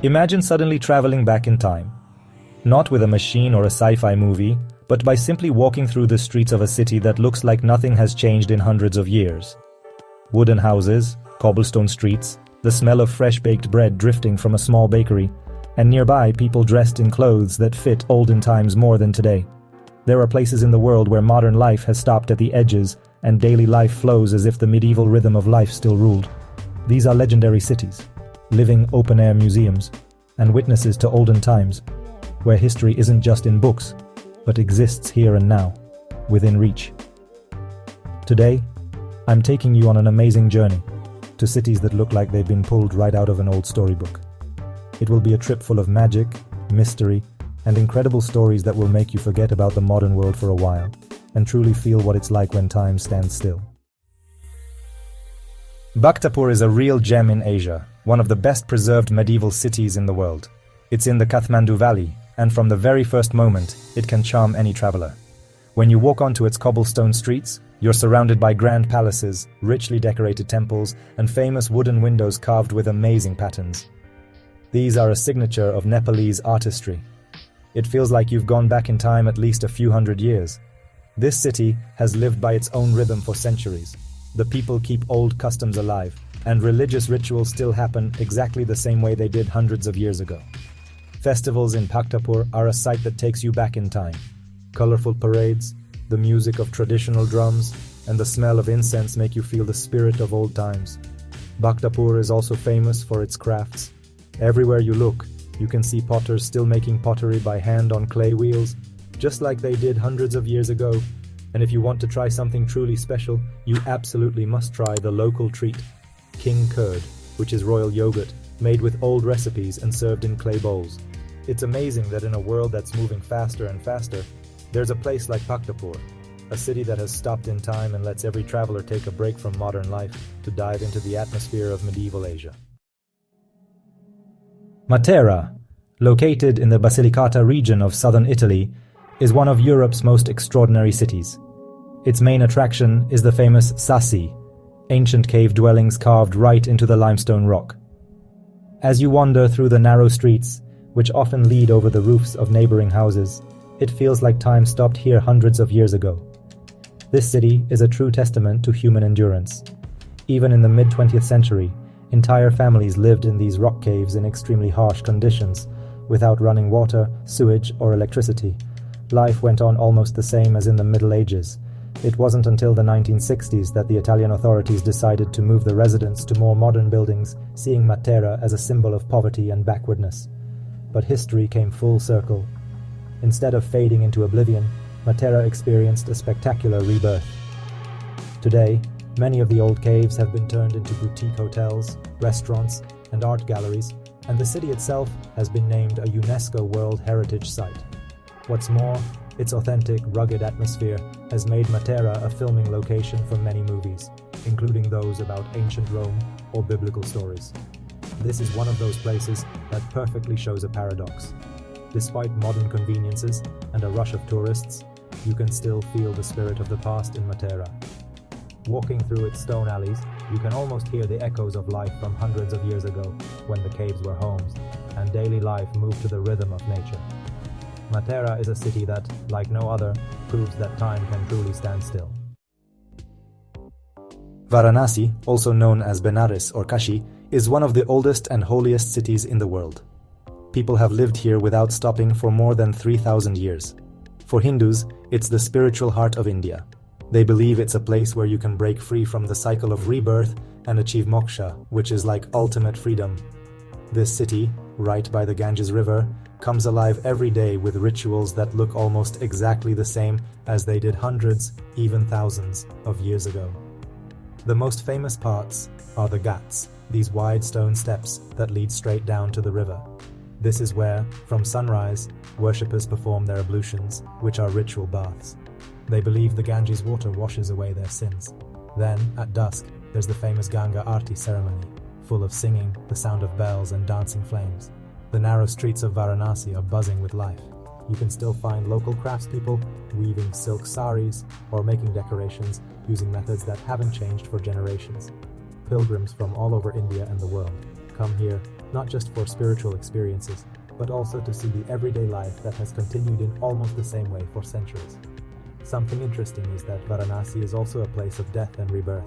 Imagine suddenly traveling back in time. Not with a machine or a sci-fi movie, but by simply walking through the streets of a city that looks like nothing has changed in hundreds of years. Wooden houses, cobblestone streets, the smell of fresh-baked bread drifting from a small bakery, and nearby people dressed in clothes that fit olden times more than today. There are places in the world where modern life has stopped at the edges and daily life flows as if the medieval rhythm of life still ruled. These are legendary cities, living open-air museums, and witnesses to olden times, where history isn't just in books, but exists here and now, within reach. Today, I'm taking you on an amazing journey to cities that look like they've been pulled right out of an old storybook. It will be a trip full of magic, mystery, and incredible stories that will make you forget about the modern world for a while, and truly feel what it's like when time stands still. Bhaktapur is a real gem in Asia, one of the best preserved medieval cities in the world. It's in the Kathmandu Valley, and from the very first moment, it can charm any traveler. When you walk onto its cobblestone streets, you're surrounded by grand palaces, richly decorated temples, and famous wooden windows carved with amazing patterns. These are a signature of Nepalese artistry. It feels like you've gone back in time at least a few hundred years. This city has lived by its own rhythm for centuries. The people keep old customs alive, and religious rituals still happen exactly the same way they did hundreds of years ago. Festivals in Bhaktapur are a sight that takes you back in time. Colorful parades, the music of traditional drums, and the smell of incense make you feel the spirit of old times. Bhaktapur is also famous for its crafts. Everywhere you look, you can see potters still making pottery by hand on clay wheels, just like they did hundreds of years ago. And if you want to try something truly special, you absolutely must try the local treat, king curd, which is royal yogurt, made with old recipes and served in clay bowls. It's amazing that in a world that's moving faster and faster, there's a place like Bhaktapur, a city that has stopped in time and lets every traveler take a break from modern life to dive into the atmosphere of medieval Asia. Matera, located in the Basilicata region of southern Italy, is one of Europe's most extraordinary cities. Its main attraction is the famous sassi, ancient cave dwellings carved right into the limestone rock. As you wander through the narrow streets, which often lead over the roofs of neighboring houses, it feels like time stopped here hundreds of years ago. This city is a true testament to human endurance. Even in the mid-20th century, entire families lived in these rock caves in extremely harsh conditions, without running water, sewage, or electricity. Life went on almost the same as in the Middle Ages. It wasn't until the 1960s that the Italian authorities decided to move the residents to more modern buildings, seeing Matera as a symbol of poverty and backwardness. But history came full circle. Instead of fading into oblivion, Matera experienced a spectacular rebirth. Today, many of the old caves have been turned into boutique hotels, restaurants, and art galleries, and the city itself has been named a UNESCO World Heritage Site. What's more, its authentic, rugged atmosphere has made Matera a filming location for many movies, including those about ancient Rome or biblical stories. This is one of those places that perfectly shows a paradox. Despite modern conveniences and a rush of tourists, you can still feel the spirit of the past in Matera. Walking through its stone alleys, you can almost hear the echoes of life from hundreds of years ago, when the caves were homes, and daily life moved to the rhythm of nature. Matera is a city that, like no other, proves that time can truly stand still. Varanasi, also known as Benares or Kashi, is one of the oldest and holiest cities in the world. People have lived here without stopping for more than 3,000 years. For Hindus, it's the spiritual heart of India. They believe it's a place where you can break free from the cycle of rebirth and achieve moksha, which is like ultimate freedom. This city, right by the Ganges River, comes alive every day with rituals that look almost exactly the same as they did hundreds, even thousands, of years ago. The most famous parts are the ghats, these wide stone steps that lead straight down to the river. This is where, from sunrise, worshippers perform their ablutions, which are ritual baths. They believe the Ganges water washes away their sins. Then, at dusk, there's the famous Ganga Aarti ceremony, full of singing, the sound of bells, and dancing flames. The narrow streets of Varanasi are buzzing with life. You can still find local craftspeople weaving silk saris or making decorations using methods that haven't changed for generations. Pilgrims from all over India and the world come here not just for spiritual experiences, but also to see the everyday life that has continued in almost the same way for centuries. Something interesting is that Varanasi is also a place of death and rebirth.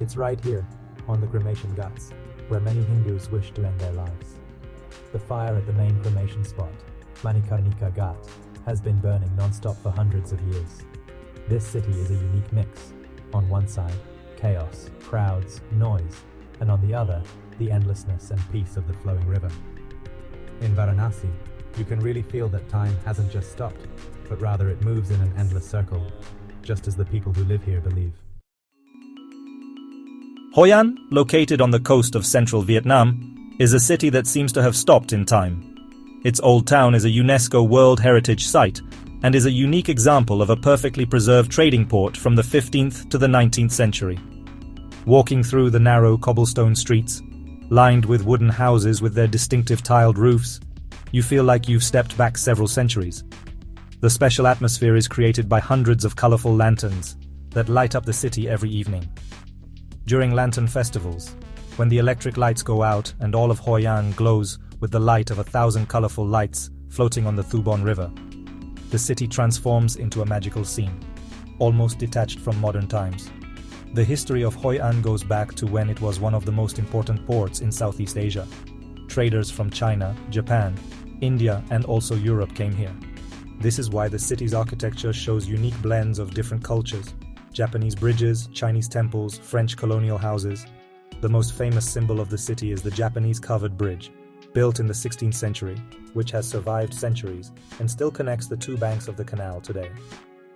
It's right here, on the cremation ghats, where many Hindus wish to end their lives. The fire at the main cremation spot, Manikarnika Ghat, has been burning non-stop for hundreds of years. This city is a unique mix. On one side, chaos, crowds, noise, and on the other, the endlessness and peace of the flowing river. In Varanasi, you can really feel that time hasn't just stopped, but rather it moves in an endless circle, just as the people who live here believe. Hoi An, located on the coast of central Vietnam, is a city that seems to have stopped in time. Its old town is a UNESCO World Heritage Site and is a unique example of a perfectly preserved trading port from the 15th to the 19th century. Walking through the narrow cobblestone streets, lined with wooden houses with their distinctive tiled roofs, you feel like you've stepped back several centuries. The special atmosphere is created by hundreds of colorful lanterns that light up the city every evening. During lantern festivals, when the electric lights go out and all of Hoi An glows with the light of 1,000 colorful lights floating on the Thu Bon River, the city transforms into a magical scene, almost detached from modern times. The history of Hoi An goes back to when it was one of the most important ports in Southeast Asia. Traders from China, Japan, India, and also Europe came here. This is why the city's architecture shows unique blends of different cultures: Japanese bridges, Chinese temples, French colonial houses. The most famous symbol of the city is the Japanese covered bridge, built in the 16th century, which has survived centuries and still connects the two banks of the canal today.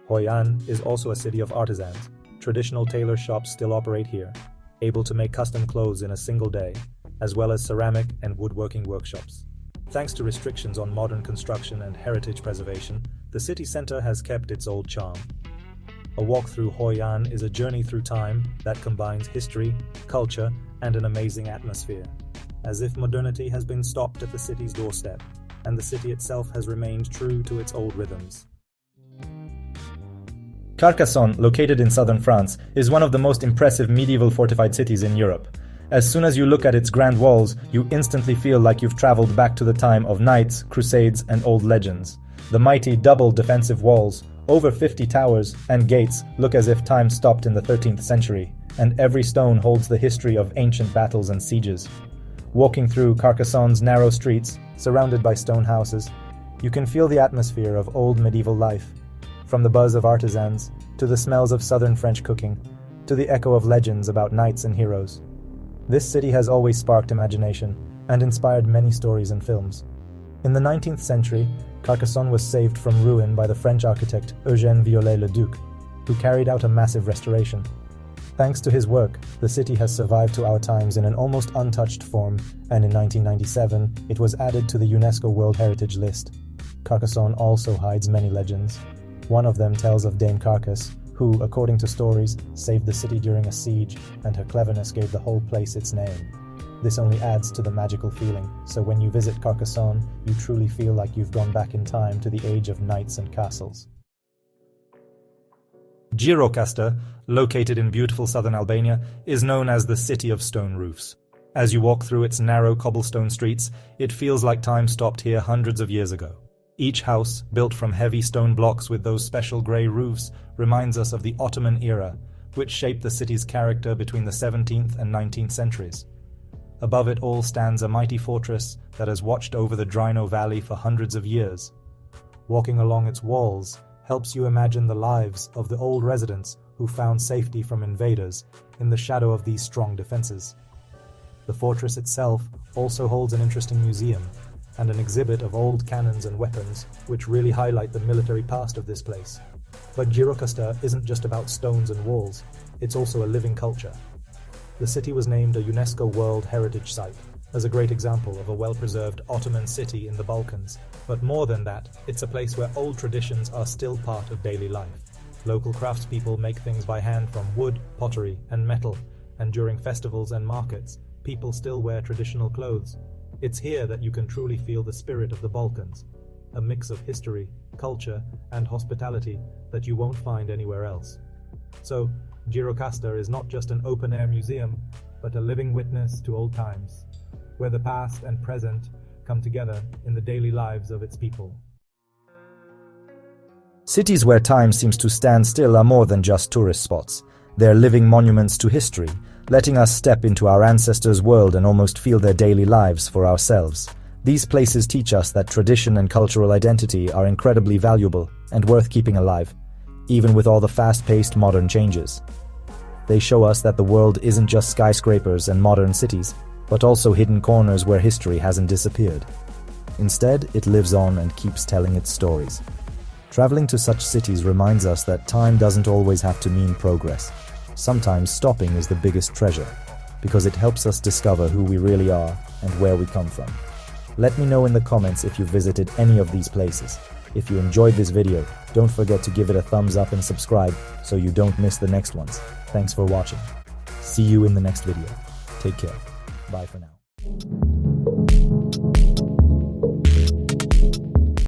Hoi An is also a city of artisans. Traditional tailor shops still operate here, able to make custom clothes in a single day, as well as ceramic and woodworking workshops. Thanks to restrictions on modern construction and heritage preservation, the city center has kept its old charm. A walk through Hoi An is a journey through time that combines history, culture, and an amazing atmosphere, as if modernity has been stopped at the city's doorstep, and the city itself has remained true to its old rhythms. Carcassonne, located in southern France, is one of the most impressive medieval fortified cities in Europe. As soon as you look at its grand walls, you instantly feel like you've traveled back to the time of knights, crusades, and old legends. The mighty double defensive walls, over 50 towers, and gates look as if time stopped in the 13th century, and every stone holds the history of ancient battles and sieges. Walking through Carcassonne's narrow streets, surrounded by stone houses, you can feel the atmosphere of old medieval life. From the buzz of artisans, to the smells of southern French cooking, to the echo of legends about knights and heroes. This city has always sparked imagination and inspired many stories and films. In the 19th century, Carcassonne was saved from ruin by the French architect Eugène Viollet-le-Duc, who carried out a massive restoration. Thanks to his work, the city has survived to our times in an almost untouched form, and in 1997, it was added to the UNESCO World Heritage List. Carcassonne also hides many legends. One of them tells of Dame Carcass, who, according to stories, saved the city during a siege, and her cleverness gave the whole place its name. This only adds to the magical feeling, so when you visit Carcassonne, you truly feel like you've gone back in time to the age of knights and castles. Gjirokastër, located in beautiful southern Albania, is known as the City of Stone Roofs. As you walk through its narrow cobblestone streets, it feels like time stopped here hundreds of years ago. Each house, built from heavy stone blocks with those special grey roofs, reminds us of the Ottoman era, which shaped the city's character between the 17th and 19th centuries. Above it all stands a mighty fortress that has watched over the Drino Valley for hundreds of years. Walking along its walls helps you imagine the lives of the old residents who found safety from invaders in the shadow of these strong defenses. The fortress itself also holds an interesting museum and an exhibit of old cannons and weapons which really highlight the military past of this place. But Gjirokastër isn't just about stones and walls, it's also a living culture. The city was named a UNESCO World Heritage Site as a great example of a well-preserved Ottoman city in the Balkans. But more than that, it's a place where old traditions are still part of daily life. Local craftspeople make things by hand from wood, pottery, and metal, and during festivals and markets, people still wear traditional clothes. It's here that you can truly feel the spirit of the Balkans, a mix of history, culture, and hospitality that you won't find anywhere else. So, Gjirokastër is not just an open-air museum, but a living witness to old times. where the past and present come together in the daily lives of its people. Cities where time seems to stand still are more than just tourist spots. They're living monuments to history, letting us step into our ancestors' world and almost feel their daily lives for ourselves. These places teach us that tradition and cultural identity are incredibly valuable and worth keeping alive, even with all the fast-paced modern changes. They show us that the world isn't just skyscrapers and modern cities, but also hidden corners where history hasn't disappeared. Instead, it lives on and keeps telling its stories. Traveling to such cities reminds us that time doesn't always have to mean progress. Sometimes stopping is the biggest treasure, because it helps us discover who we really are and where we come from. Let me know in the comments if you visited any of these places. If you enjoyed this video, don't forget to give it a thumbs up and subscribe so you don't miss the next ones. Thanks for watching. See you in the next video. Take care. Bye for now.